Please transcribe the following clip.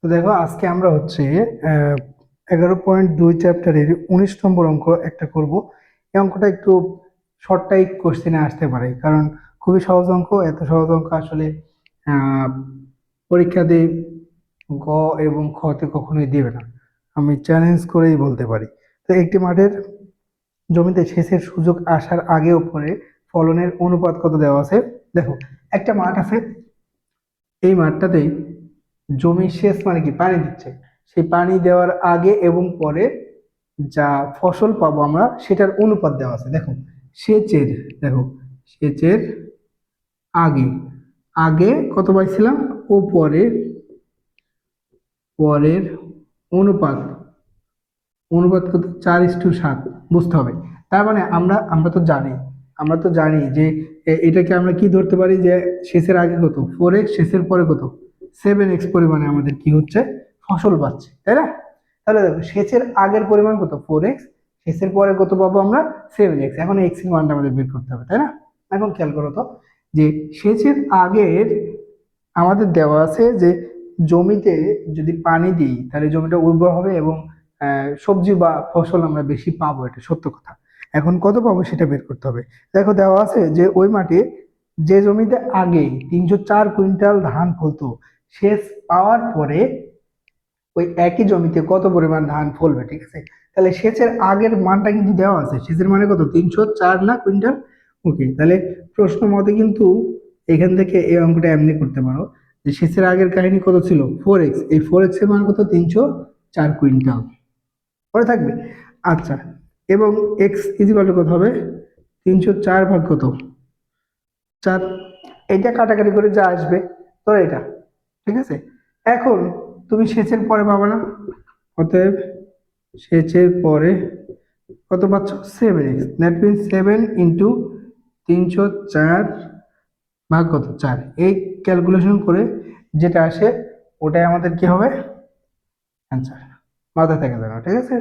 তো দেখো আজকে আমরা হচ্ছে 11.2 চ্যাপ্টারের 19 নম্বর অঙ্ক একটা করব। এই অঙ্কটা একটু শর্ট টাইপ কোশ্চেনে আসতে পারে, কারণ খুবই সহজ অঙ্ক। এত সহজ অঙ্ক আসলে আহ, পরীক্ষাতে গ এবং খতে কখনোই দিবে না, আমি চ্যালেঞ্জ করেই বলতে পারি। তো একটি মাঠের জমিতে সেচের সুযোগ আসার আগে ও পরে ফলনের অনুপাত কত দেওয়া আছে। দেখো, একটা মাঠ আছে, এই মাঠটাতে জমি সেচ মানে কি পানি দিচ্ছে, সেই পানি দেওয়ার আগে এবং পরে যা ফসল পাবো আমরা সেটার অনুপাত দেওয়া আছে। দেখো সেচের, দেখো সেচের আগে, আগে কত পাইছিলাম, ও পরে, পরের অনুপাত, অনুপাত কত, 4:7 বুঝতে হবে। তার মানে আমরা তো জানি যে এটাকে আমরা কি ধরতে পারি, যে সেচের আগে কত 4x, সেচের পরে কত 7x পরিমাণে আমাদের কি হচ্ছে, ফসল পাচ্ছে, তাই না? তাহলে দেখো সেচের আগের পরিমাণ কত 4x, সেচের পরে কত পাবো আমরা 7x। এখন x এর মানটা আমাদের বের করতে হবে, তাই না? এখন খেয়াল করো তো, যে সেচের আগের আমাদের দেওয়া আছে যে জমিতে যদি পানি দিই তাহলে জমিটা উর্বর হবে এবং সবজি বা ফসল আমরা বেশি পাবো, এটা সত্য কথা। এখন কত পাবো সেটা বের করতে হবে। দেখো দেওয়া আছে যে ওই মাঠে যে জমিতে আগে 304 কুইন্টাল ধান ফলতো, সেচ পাওয়ার পরে ওই একই জমিতে কত পরিমাণ ধান ফলবে, ঠিক আছে? তাহলে সেচের আগের মানটা কিন্তু দেওয়া আছে, সেচের মানে কত 304 না কুইন্টাল। ওকে, তাহলে প্রশ্ন মতে কিন্তু এখান থেকে এই অঙ্কটা এমনি করতে পারো, যে সেচের আগের কাহিনী কত ছিল 4x, এই 4x এর মান কত 304 কুইন্টাল পরে থাকবে। আচ্ছা, এবং এক্স ইজিকাল টু কত হবে, 304 ভাগ কত 4, এটা কাটাকাটি করে যা আসবে তো এটা, ঠিক আছে? এখন তুমি সেচের পরে পাবা না, অতএব সেচের পরে কত পাচ্ছ 7x, দ্যাট মিনস 7 × 304 ভাগ কত 4, এই ক্যালকুলেশন করে যেটা আসে ওটাই আমাদের কি হবে অ্যান্সার। মাথায় থেকে যাবে, ঠিক আছে?